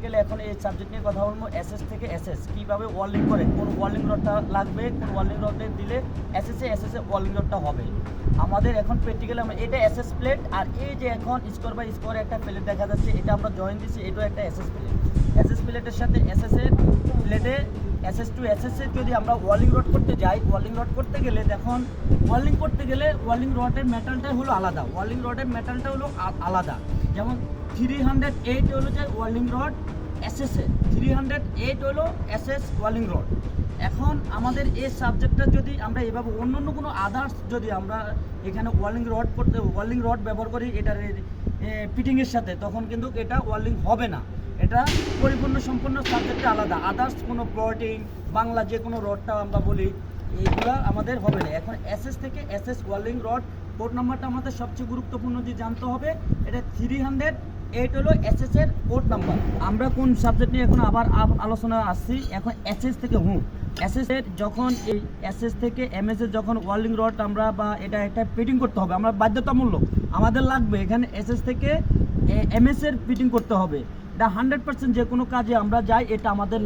Practically এখন এই subject নিয়ে কথা বলবো। এসএস থেকে এসএস কীভাবে ওয়ার্লিং করে, কোন ওয়ার্লিং রডটা লাগবে, কোন ওয়ার্লিং রডে দিলে এসএসে ওয়ার্লিং রডটা হবে। আমাদের এখন প্র্যাকটিক্যালি এটা এসএস প্লেট, আর এই যে এখন স্কোয়ার বাই স্কোয়ার একটা প্লেট দেখা যাচ্ছে, এটা আমরা জয়েন দিচ্ছি, এটাও একটা এসএস প্লেট। এসএস প্লেটের সাথে এসএসের প্লেটে এসএস টু এসএসে যদি আমরা ওয়ার্লিং রড করতে যাই, ওয়ার্লিং রড করতে গেলে দেখুন, ওয়ার্লিং করতে গেলে ওয়ার্লিং রডের মেটালটা হলো আলাদা, ওয়ার্লিং রডের মেটালটা হলো আলাদা। যেমন 308 হলো যে ওয়ার্লিং রড এসএসএ, 308 হলো এসএস ওয়ার্লিং রড। এখন আমাদের এই সাবজেক্টটা যদি আমরা এভাবে অন্য কোনো আদার্স যদি আমরা এখানে ওয়ার্লিং রড ব্যবহার করি এটার ফিটিংয়ের সাথে, তখন কিন্তু এটা ওয়ার্লিং হবে না। এটা সম্পূর্ণ সাবজেক্টটা আলাদা। আদার্স কোনো প্লটিং বাংলা যে কোনো রডটা আমরা বলি, এইগুলো আমাদের হবে না। এখন এসএস থেকে এসএস ওয়ার্লিং রড কোড নাম্বারটা আমাদের সবচেয়ে গুরুত্বপূর্ণ যে জানতে হবে। এটা 308 হলো এসএস এর কোড নাম্বার। আমরা কোন সাবজেক্ট নিয়ে এখন আবার আলোচনা আসছি। এখন এসএস থেকে এসএস এর যখন এই এসএস থেকে এমএস এর যখন ওয়ার্লিং রড আমরা বা এটা একটা ফিটিং করতে হবে, আমরা বাধ্যতামূলক আমাদের লাগবে এখানে এসএস থেকে এমএস এর ফিটিং করতে হবে। এটা 100% যে কোনো কাজে আমরা যাই এটা আমাদের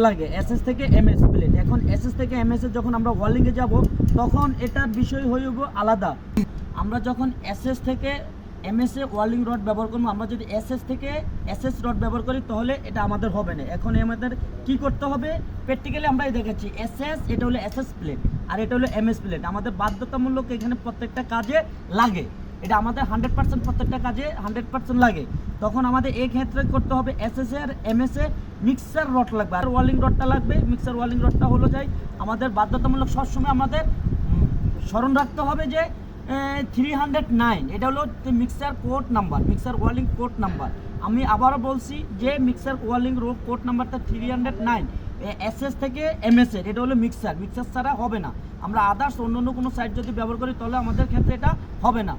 লাগে এসএস থেকে এমএস প্লেট। এখন এসএস থেকে এমএস এর যখন আমরা ওয়ার্লিংয়ে যাব, তখন এটার বিষয় হইব আলাদা। আমরা যখন এসএস থেকে এমএস এ ওয়ার্লিং রড ব্যবহার করবো, আমরা যদি এসএস থেকে এসএস রড ব্যবহার করি তাহলে এটা আমাদের হবে না। এখন আমাদের কি করতে হবে, প্র্যাকটিক্যালি আমরা দেখেছি এসএস, এটা হলো এসএস প্লেট আর এটা হলো এমএস প্লেট। আমাদের বাধ্যতামূলক এখানে প্রত্যেকটা কাজে লাগে, এটা আমাদের 100% প্রত্যেকটা কাজে 100% লাগে। তখন আমাদের এই ক্ষেত্রে করতে হবে এসএস আর এমএস এ মিক্সার রড লাগবে, আর ওয়ার্লিং রডটা লাগবে। মিক্সার ওয়ার্লিং রডটা হলো যাই আমাদের বাধ্যতামূলক সবসময় আমাদের স্মরণ রাখতে হবে যে 309, এটা হলো mixer code number, mixer whirling code number. আমি আবারও বলছি যে মিক্সার ওয়ার্লিং কোড নাম্বারটা 309 এসএস থেকে এমএস এর, এটা হলো মিক্সার ছাড়া হবে না। আমরা আদার্স অন্য কোনো সাইট যদি ব্যবহার করি তাহলে আমাদের ক্ষেত্রে এটা হবে না।